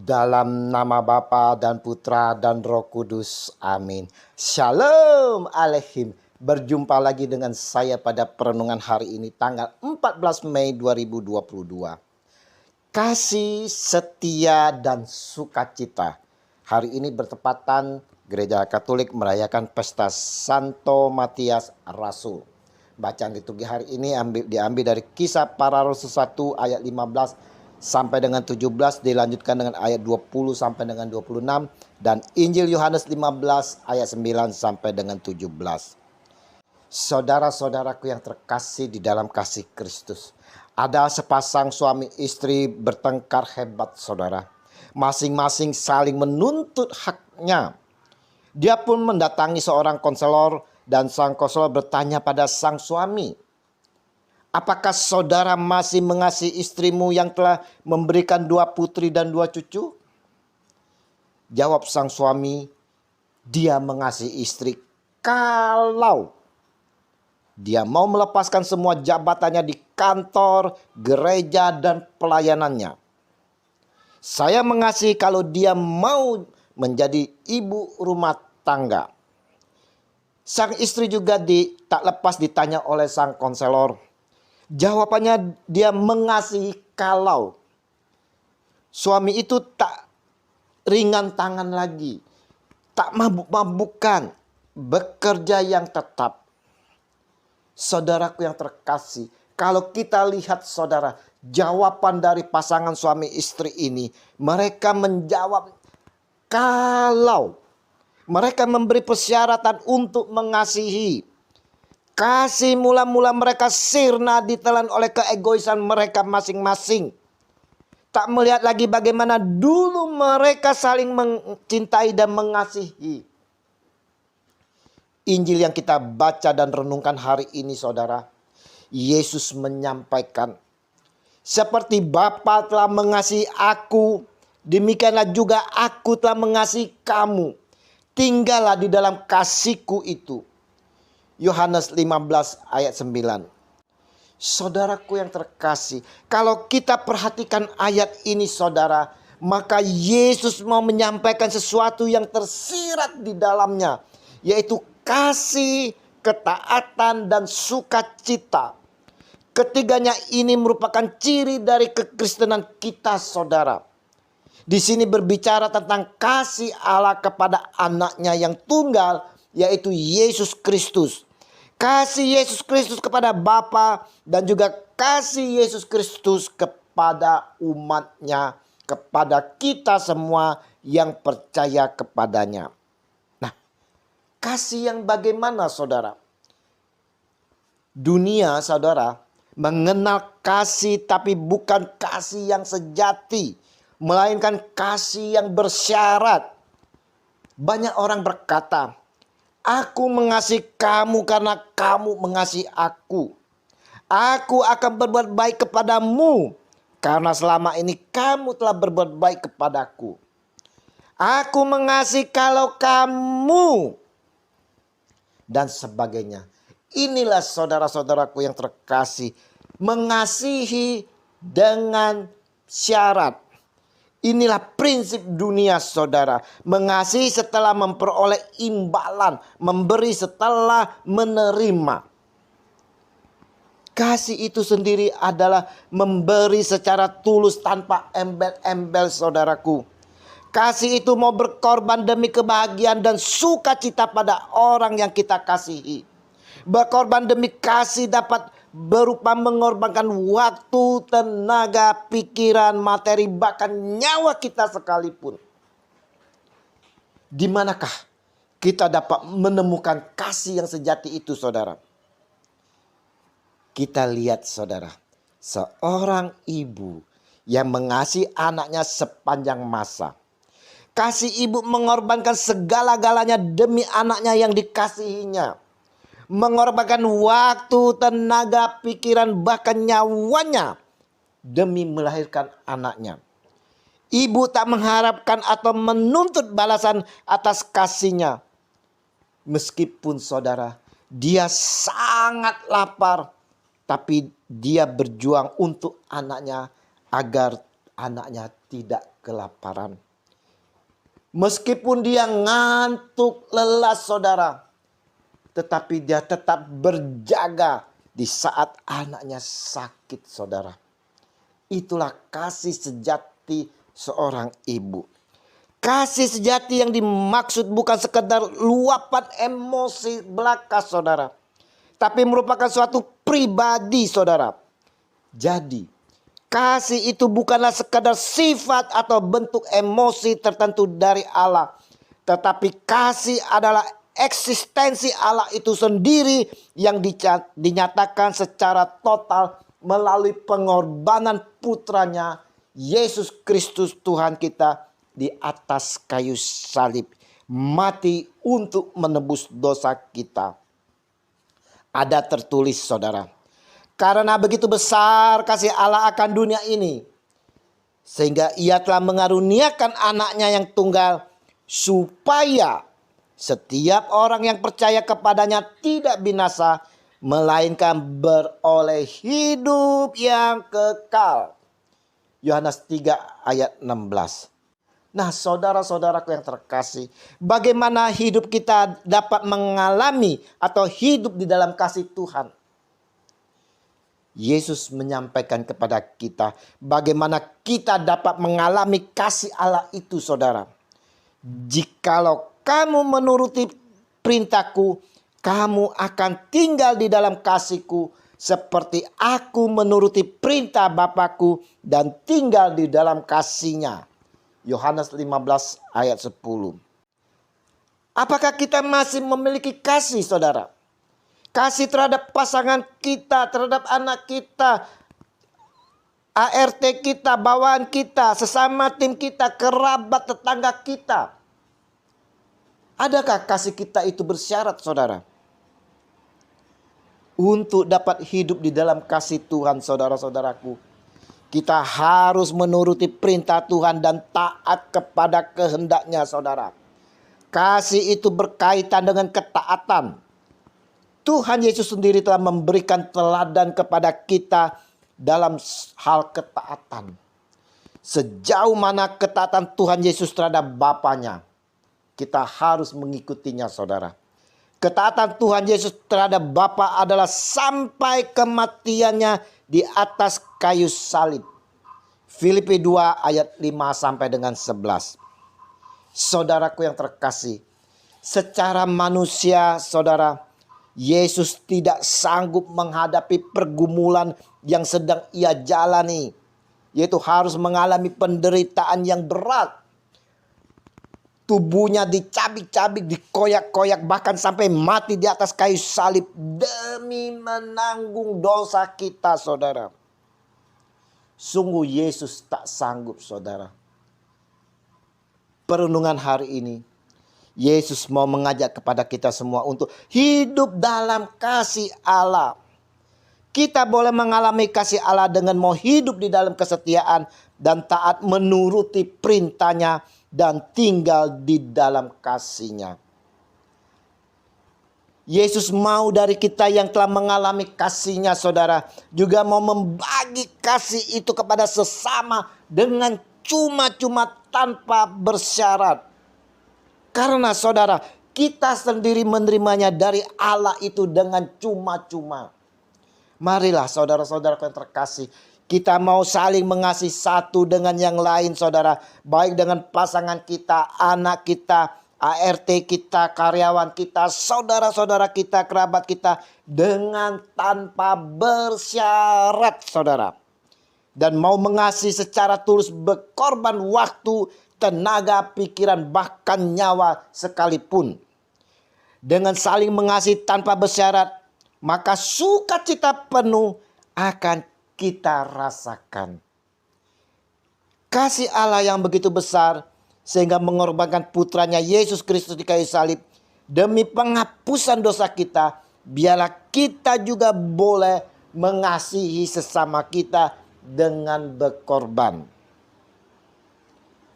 Dalam nama Bapa dan Putra dan Roh Kudus. Amin. Shalom Aleihim. Berjumpa lagi dengan saya pada perenungan hari ini tanggal 14 Mei 2022. Kasih, setia, dan sukacita. Hari ini bertepatan Gereja Katolik merayakan pesta Santo Matias Rasul. Bacaan liturgi hari ini diambil dari Kisah Para Rasul 1 ayat 15 sampai dengan 17, dilanjutkan dengan ayat 20 sampai dengan 26, dan Injil Yohanes 15 ayat 9 sampai dengan 17. Saudara-saudaraku yang terkasih di dalam kasih Kristus, ada sepasang suami istri bertengkar hebat, saudara. Masing-masing saling menuntut haknya. Dia pun mendatangi seorang konselor dan sang konselor bertanya pada sang suami, "Apakah saudara masih mengasihi istrimu yang telah memberikan 2 putri dan 2 cucu?" Jawab sang suami, dia mengasihi istri kalau dia mau melepaskan semua jabatannya di kantor, gereja, dan pelayanannya. "Saya mengasihi kalau dia mau menjadi ibu rumah tangga." Sang istri juga tak lepas ditanya oleh sang konselor. Jawabannya dia mengasihi kalau. Suami itu tak ringan tangan lagi, tak mabuk-mabukan, bekerja yang tetap. Saudaraku yang terkasih, kalau kita lihat saudara, jawaban dari pasangan suami istri ini, mereka menjawab kalau. Mereka memberi persyaratan untuk mengasihi. Kasih mula-mula mereka sirna ditelan oleh keegoisan mereka masing-masing. Tak melihat lagi bagaimana dulu mereka saling mencintai dan mengasihi. Injil yang kita baca dan renungkan hari ini, saudara, Yesus menyampaikan, "Seperti Bapa telah mengasihi aku, demikianlah juga aku telah mengasihi kamu. Tinggallah di dalam kasihku itu." Yohanes 15 ayat 9. Saudaraku yang terkasih, kalau kita perhatikan ayat ini saudara, maka Yesus mau menyampaikan sesuatu yang tersirat di dalamnya, yaitu kasih, ketaatan, dan sukacita. Ketiganya ini merupakan ciri dari kekristenan kita, saudara. Di sini berbicara tentang kasih Allah kepada anaknya yang tunggal, yaitu Yesus Kristus. Kasih Yesus Kristus kepada Bapa dan juga kasih Yesus Kristus kepada umatnya, kepada kita semua yang percaya kepadanya. Nah, kasih yang bagaimana saudara? Dunia saudara mengenal kasih tapi bukan kasih yang sejati, melainkan kasih yang bersyarat. Banyak orang berkata, "Aku mengasihi kamu karena kamu mengasihi aku. Aku akan berbuat baik kepadamu karena selama ini kamu telah berbuat baik kepadaku. Aku mengasihi kalau kamu," dan sebagainya. Inilah saudara-saudaraku yang terkasih, mengasihi dengan syarat. Inilah prinsip dunia saudara. Mengasihi setelah memperoleh imbalan. Memberi setelah menerima. Kasih itu sendiri adalah memberi secara tulus tanpa embel-embel saudaraku. Kasih itu mau berkorban demi kebahagiaan dan sukacita pada orang yang kita kasihi. Berkorban demi kasih dapat berupa mengorbankan waktu, tenaga, pikiran, materi, bahkan nyawa kita sekalipun. Di manakah kita dapat menemukan kasih yang sejati itu saudara? Kita lihat saudara, seorang ibu yang mengasihi anaknya sepanjang masa. Kasih ibu mengorbankan segala-galanya demi anaknya yang dikasihinya. Mengorbankan waktu, tenaga, pikiran, bahkan nyawanya demi melahirkan anaknya. Ibu tak mengharapkan atau menuntut balasan atas kasihnya. Meskipun saudara, dia sangat lapar, tapi dia berjuang untuk anaknya agar anaknya tidak kelaparan. Meskipun dia ngantuk, lelah saudara, tetapi dia tetap berjaga di saat anaknya sakit saudara. Itulah kasih sejati seorang ibu. Kasih sejati yang dimaksud bukan sekedar luapan emosi belaka saudara, tapi merupakan suatu pribadi saudara. Jadi kasih itu bukanlah sekadar sifat atau bentuk emosi tertentu dari Allah, tetapi kasih adalah eksistensi Allah itu sendiri yang dinyatakan secara total melalui pengorbanan putranya Yesus Kristus Tuhan kita di atas kayu salib, mati untuk menebus dosa kita. Ada tertulis saudara, karena begitu besar kasih Allah akan dunia ini, sehingga ia telah mengaruniakan anaknya yang tunggal, supaya setiap orang yang percaya kepadanya tidak binasa, melainkan beroleh hidup yang kekal. Yohanes 3 ayat 16. Nah saudara-saudaraku yang terkasih, bagaimana hidup kita dapat mengalami atau hidup di dalam kasih Tuhan? Yesus menyampaikan kepada kita bagaimana kita dapat mengalami kasih Allah itu saudara. Jikalau kamu menuruti perintahku, kamu akan tinggal di dalam kasihku, seperti aku menuruti perintah Bapakku dan tinggal di dalam kasihnya. Yohanes 15 ayat 10. Apakah kita masih memiliki kasih saudara? Kasih terhadap pasangan kita, terhadap anak kita, ART kita, bawaan kita, sesama tim kita, kerabat, tetangga kita. Adakah kasih kita itu bersyarat saudara? Untuk dapat hidup di dalam kasih Tuhan saudara-saudaraku, kita harus menuruti perintah Tuhan dan taat kepada kehendaknya saudara. Kasih itu berkaitan dengan ketaatan. Tuhan Yesus sendiri telah memberikan teladan kepada kita dalam hal ketaatan. Sejauh mana ketaatan Tuhan Yesus terhadap Bapanya, kita harus mengikutinya saudara. Ketaatan Tuhan Yesus terhadap Bapa adalah sampai kematiannya di atas kayu salib. Filipi 2 ayat 5 sampai dengan 11. Saudaraku yang terkasih, secara manusia saudara, Yesus tidak sanggup menghadapi pergumulan yang sedang ia jalani, yaitu harus mengalami penderitaan yang berat. Tubuhnya dicabik-cabik, dikoyak-koyak, bahkan sampai mati di atas kayu salib demi menanggung dosa kita saudara. Sungguh Yesus tak sanggup saudara. Perenungan hari ini, Yesus mau mengajak kepada kita semua untuk hidup dalam kasih Allah. Kita boleh mengalami kasih Allah dengan mau hidup di dalam kesetiaan dan taat menuruti perintahnya dan tinggal di dalam kasih-Nya. Yesus mau dari kita yang telah mengalami kasih-Nya saudara, juga mau membagi kasih itu kepada sesama dengan cuma-cuma tanpa bersyarat. Karena saudara, kita sendiri menerimanya dari Allah itu dengan cuma-cuma. Marilah saudara-saudara yang terkasih, kita mau saling mengasihi satu dengan yang lain saudara. Baik dengan pasangan kita, anak kita, ART kita, karyawan kita, saudara-saudara kita, kerabat kita, dengan tanpa bersyarat saudara. Dan mau mengasihi secara tulus, berkorban waktu, tenaga, pikiran, bahkan nyawa sekalipun. Dengan saling mengasihi tanpa bersyarat, maka sukacita penuh akan kita rasakan. Kasih Allah yang begitu besar sehingga mengorbankan putranya Yesus Kristus di kayu salib demi penghapusan dosa kita, biarlah kita juga boleh mengasihi sesama kita dengan berkorban.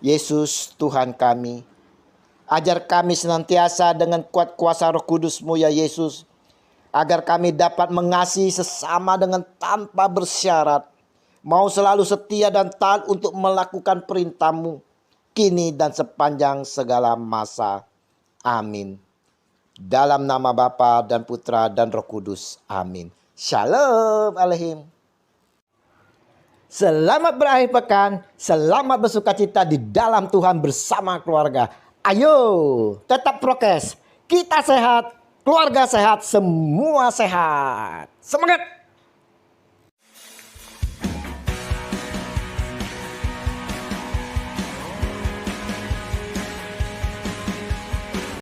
Yesus Tuhan kami, ajar kami senantiasa dengan kuat kuasa Roh Kudus-Mu ya Yesus, agar kami dapat mengasihi sesama dengan tanpa bersyarat, mau selalu setia dan taat untuk melakukan perintah-Mu, kini dan sepanjang segala masa. Amin. Dalam nama Bapa dan Putra dan Roh Kudus. Amin. Shalom Aleihim. Selamat berakhir pekan, selamat bersukacita di dalam Tuhan bersama keluarga. Ayo, tetap prokes. Kita sehat, keluarga sehat, semua sehat. Semangat!